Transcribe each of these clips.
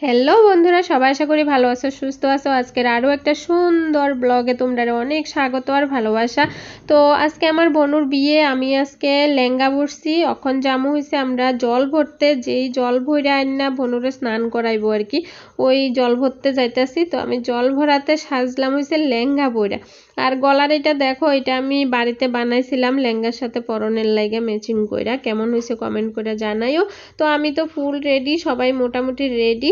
Hello বন্ধুরা, সবাই আশা করি ভালো আছো, সুস্থ আছো। আজকের আরও একটা সুন্দর ব্লগে তোমরা অনেক স্বাগত আর ভালোবাসা। তো আজকে আমার বোনুর বিয়ে, আমি আজকে লেহেঙ্গা পরছি। এখন জামু হয়েছে আমরা জল ভরতে, যেই জল ভরে আইনা বনুরে স্নান করাইবো আর কি, ওই জল ভরতে যাইতেছি। তো আমি জল ভরাতে সাজলাম হয়েছে লেহেঙ্গা পরে। আর গলার এটা দেখো, এটা আমি বাড়িতে বানাইছিলাম লেহেঙ্গার সাথে পরনের লাগে ম্যাচিং কইরা। কেমন হয়েছে কমেন্ট করে জানাইও। তো আমি তো ফুল রেডি, সবাই মোটামুটি রেডি,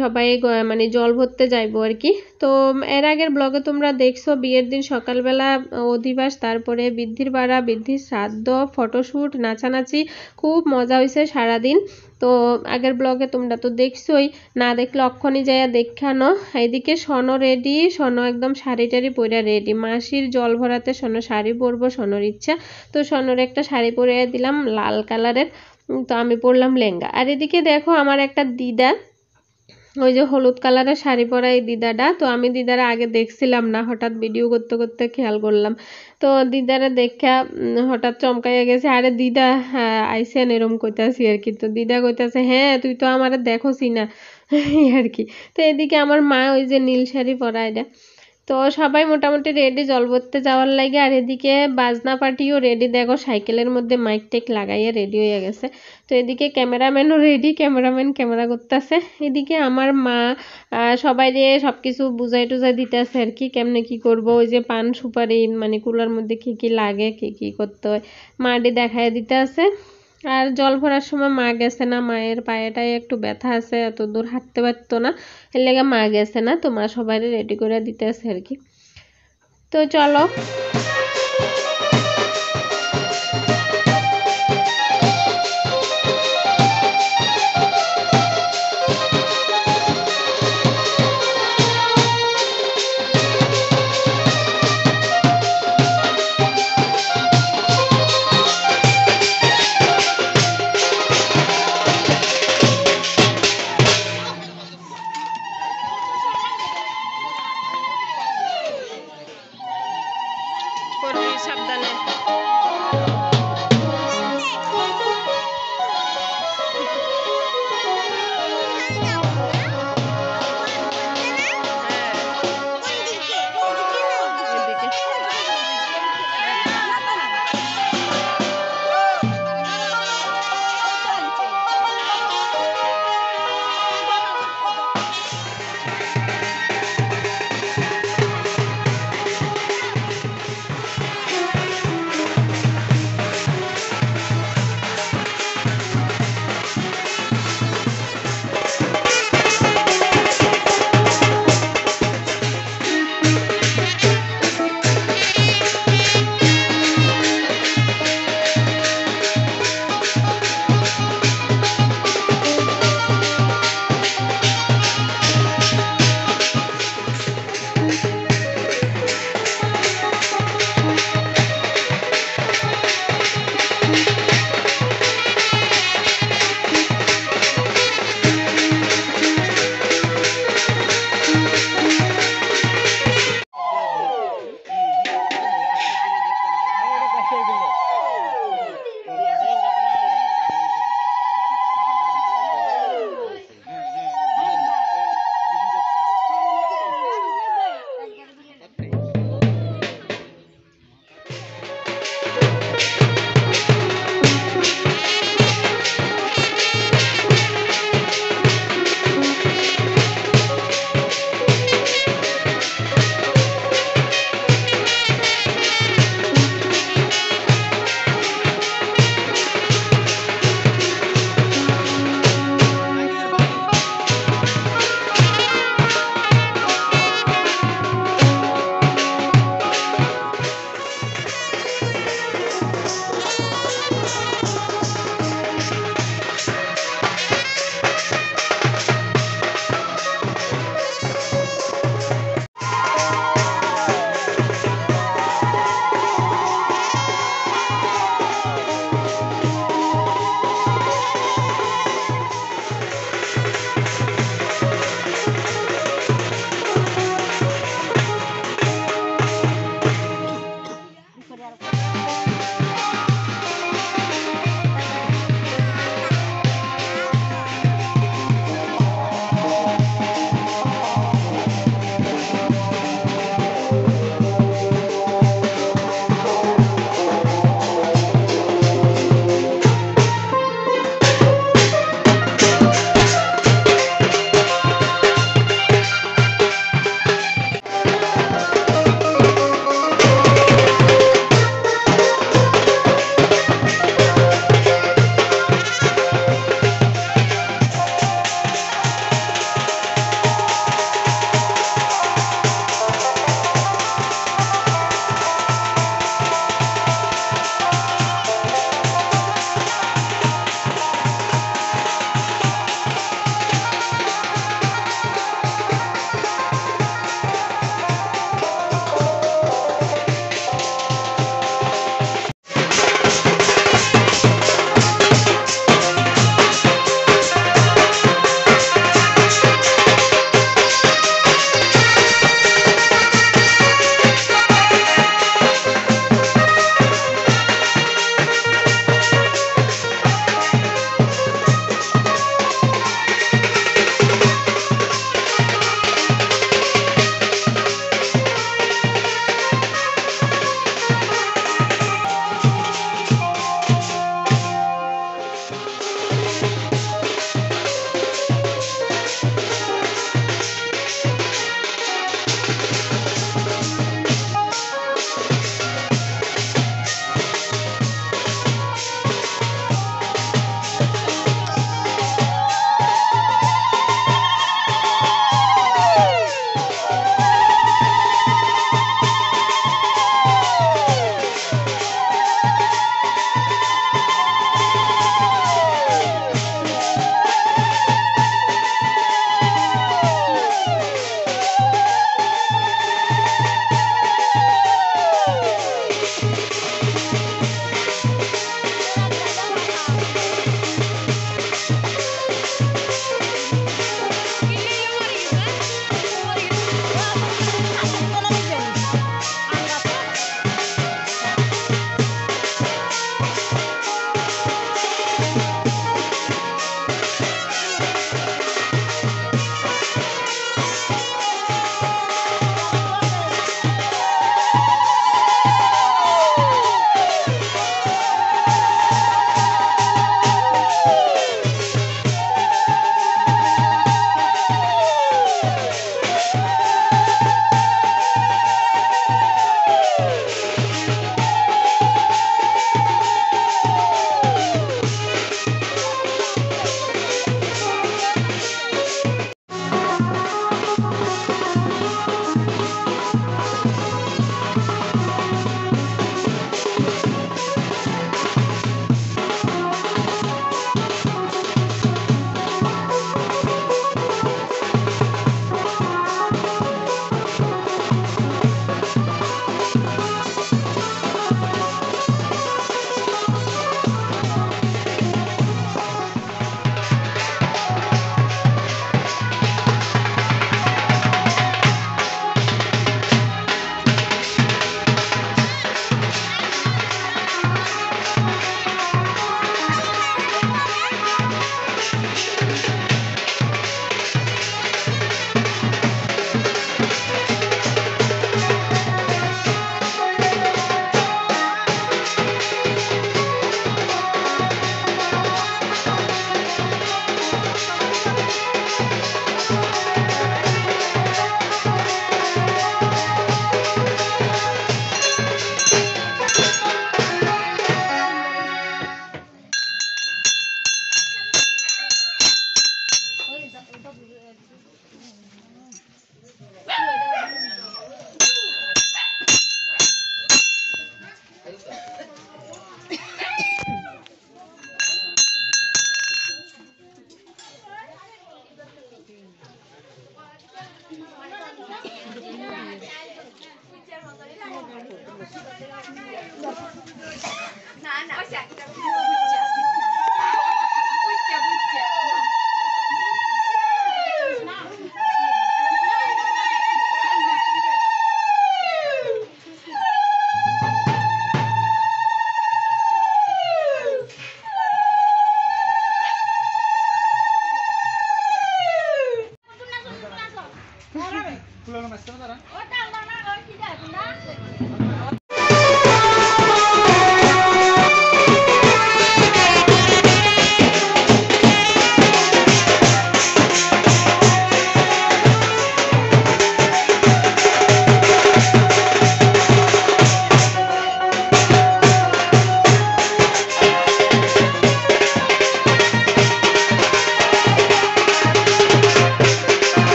সবাই মানে জল ভরতে যাইবো আর কি। তো এর আগের ব্লগে তোমরা দেখছো বিয়ের দিন সকালবেলা অধিবাস, তারপরে বৃদ্ধির বাড়া, বৃদ্ধির শ্রাদ্ধ, ফটোশ্যুট, নাচানাচি, খুব মজা হয়েছে সারাদিন। তো আগের ব্লগে তোমরা তো দেখছোই, না দেখলে অক্ষণই যাইয়া দেখানো। এইদিকে সনো রেডি, সনো একদম শাড়ি টাড়ি পরে রেডি। মাসির জল ভরাতে সনো শাড়ি পরবো, সনোর ইচ্ছা। তো সনোর একটা শাড়ি পরে দিলাম লাল কালারের, তো আমি পরলাম লেহেঙ্গা। আর এদিকে দেখো আমার একটা দিদা, ওই যে হলুদ কালারের শাড়ি পরা এই দিদাটা। তো আমি দিদারা আগে দেখছিলাম না, হঠাৎ ভিডিও করতে করতে খেয়াল করলাম। তো দিদারা দেখা হঠাৎ চমকাইয়া গেছে, আরে দিদা আইসেন এরম কইতাছি আর কি। তো দিদা কইতাছে, হ্যাঁ তুই তো আমার দেখোসি না আর কি। তো এদিকে আমার মা ওই যে নীল শাড়ি পরা এটা। তো সবাই মোটামুটি রেডি জল ভরতে যাওয়ার লাগে। আর এদিকে বাজনা পার্টিও রেডি, দেখো সাইকেলের মধ্যে মাইক টেক লাগাইয়া রেডি হয়ে গেছে। তো এদিকে ক্যামেরাম্যানও রেডি, ক্যামেরাম্যান ক্যামেরা করতেছে। এদিকে আমার মা সবাই রে সবকিছু বুঝাই টুজাই দিতেছে আর কি, কেমনে কি করব। ওই যে পান সুপারি মানে কুলার মধ্যে কি কি লাগে, কি কি করতে হয়, মাটি দেখায় দিতে আছে। আর জল ভরার সময় মা গেছে না, মায়ের পায়েটায় একটু ব্যথা আছে, এত দূর হাঁটতে পারতো না, এর লেগে মা গেছে না। তো মা সবাই রেডি করে দিতে আছে আর কি। তো চলো।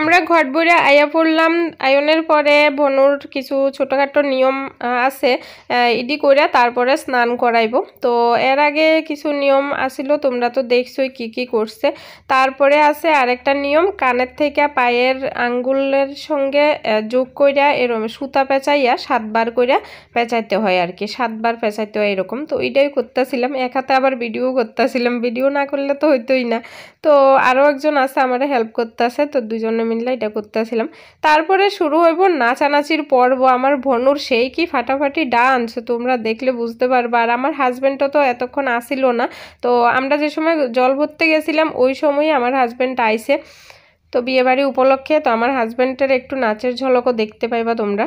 আমরা ঘট বইরা আয়া পড়লাম। আয়নের পরে বনুর কিছু ছোটখাটো নিয়ম আছে, ইডি কইরা তারপরে স্নান করাইব। তো এর আগে কিছু নিয়ম আসিল, তোমরা তো দেখছোই কি কি করছে। তারপরে আছে আরেকটা নিয়ম, কানের থেকে পায়ের আঙ্গুলের সঙ্গে যোগ কইরা এরকম সুতা পেঁচাইয়া 7 বার কইরা পেঁচাইতে হয় আর কি, 7 বার পেঁচাইতে হয় এরকম। তো এটাই করতেছিলাম, এক হাতে আবার ভিডিও করতেছিলাম, ভিডিও না করলে তো হইতোই না। তো আরও একজন আছে আমার হেল্প করতেছে, তো দুজনে মিলে এটা করতেছিলাম। তারপরে শুরু হইব নাচানাচির পর্ব। আমার ভনুর সেই কি ফাটাফাটি ডান্স, তোমরা দেখলে বুঝতে পারবা। আর আমার হাজব্যান্ডও তো এতক্ষণ আসিল না, তো আমরা যে সময় জল ভরতে গেছিলাম ওই সময়ই আমার হাজব্যান্ড আইছে তো বিয়েবাড়ি উপলক্ষে। তো আমার হাজব্যান্ডের একটু নাচের ঝলকও দেখতে পাইবা তোমরা।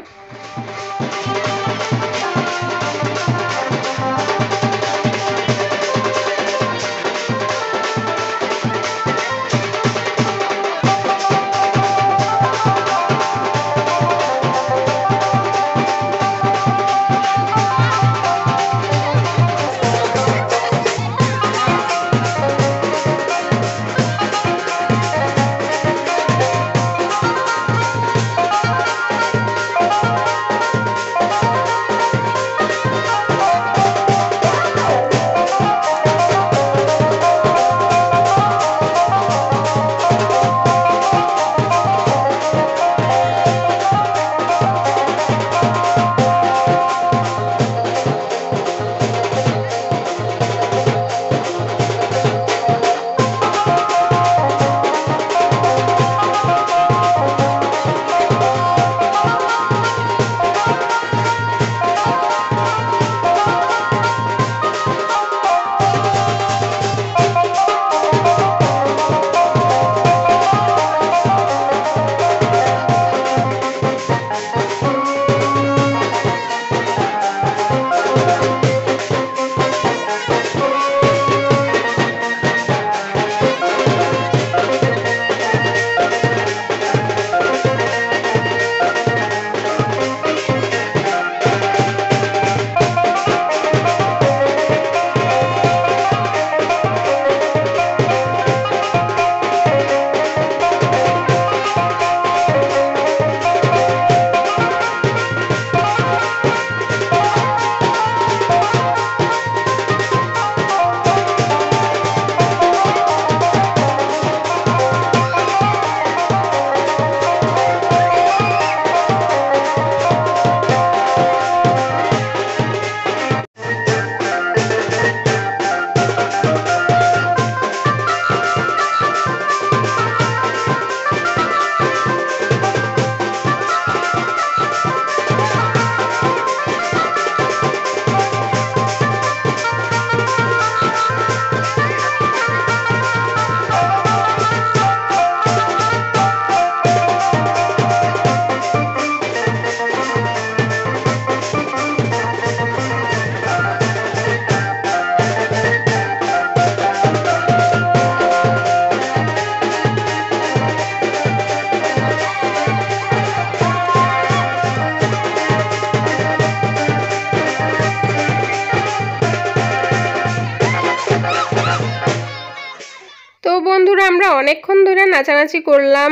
আমরা অনেকক্ষণ ধরে নাচানাচি করলাম।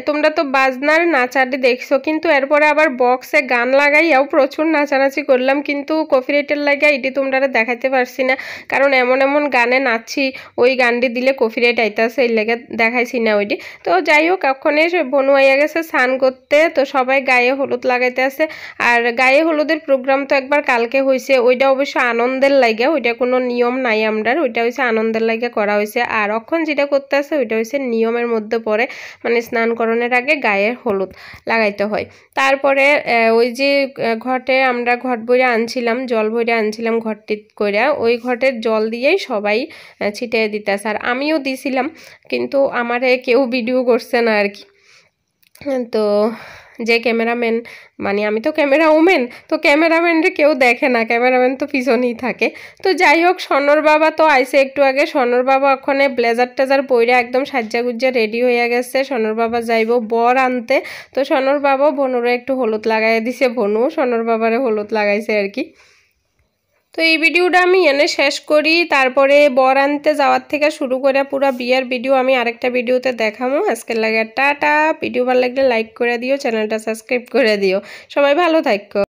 তোমরা তো বাজনার নাচাটি দেখছো, কিন্তু এরপরে আবার বক্সে গান লাগাইয়াও প্রচুর নাচানাচি করলাম, কিন্তু কপিরাইটের লাগে এটি তোমরা দেখাইতে পারছি না, কারণ এমন এমন গানে নাচছি ওই গানটি দিলে কপিরাইট আইতাছে, এই লেগে দেখাইছি না ওইটি। তো যাই হোক, এখনই বনু আইয়া গেছে স্নান করতে, তো সবাই গায়ে হলুদ লাগাইতে আছে। আর গায়ে হলুদের প্রোগ্রাম তো একবার কালকে হয়েছে, ওইটা অবশ্য আনন্দের লাগে, ওইটা কোনো নিয়ম নাই আমরার, ওইটা হয়েছে আনন্দের লাগে করা হয়েছে। আর এখন যেটা করতে আছে ওইটা হয়েছে নিয়মের মধ্যে পড়ে, মানে স্নান করানোর আগে গায়ে হলুদ লাগাইতে হয়। তারপরে ওই যে ঘটে আমরা ঘট বইরে আনছিলাম, জল বইরে আনছিলাম ঘরটি করে, ওই ঘটের জল দিয়েই সবাই ছিটিয়ে দিতেছে। আর আমিও দিছিলাম, কিন্তু আমারে কেউ ভিডিও করছে না আর কি। তো যে ক্যামেরাম্যান, মানে আমি তো ক্যামেরা ওমেন, তো ক্যামেরাম্যানরে কেউ দেখে না, ক্যামেরাম্যান তো পিছনেই থাকে। তো যাই হোক, স্বর্ণর বাবা তো আইসে একটু আগে। স্বর্ণর বাবা ওখানে ব্লেজার টেজার পইরা একদম সাজ্জা গুজ্জা রেডি হয়ে গেছে। স্বর্ণর বাবা যাইব বর আনতে, তো স্বর্ণর বাবা বনুরে একটু হলুদ লাগাই দিছে, বনু স্বর্ণর বাবারে হলুদ লাগাইছে আর কি। তো এই ভিডিওটা আমি এনে শেষ করি, তারপরে বর আনতে যাওয়ার থেকে শুরু করে পুরো বিয়ের ভিডিও আমি আরেকটা ভিডিওতে দেখাবো। আজকের লাগে টাটা। ভিডিও ভালো লাগলে লাইক করে দিও, চ্যানেলটা সাবস্ক্রাইব করে দিও। সবাই ভালো থাকো।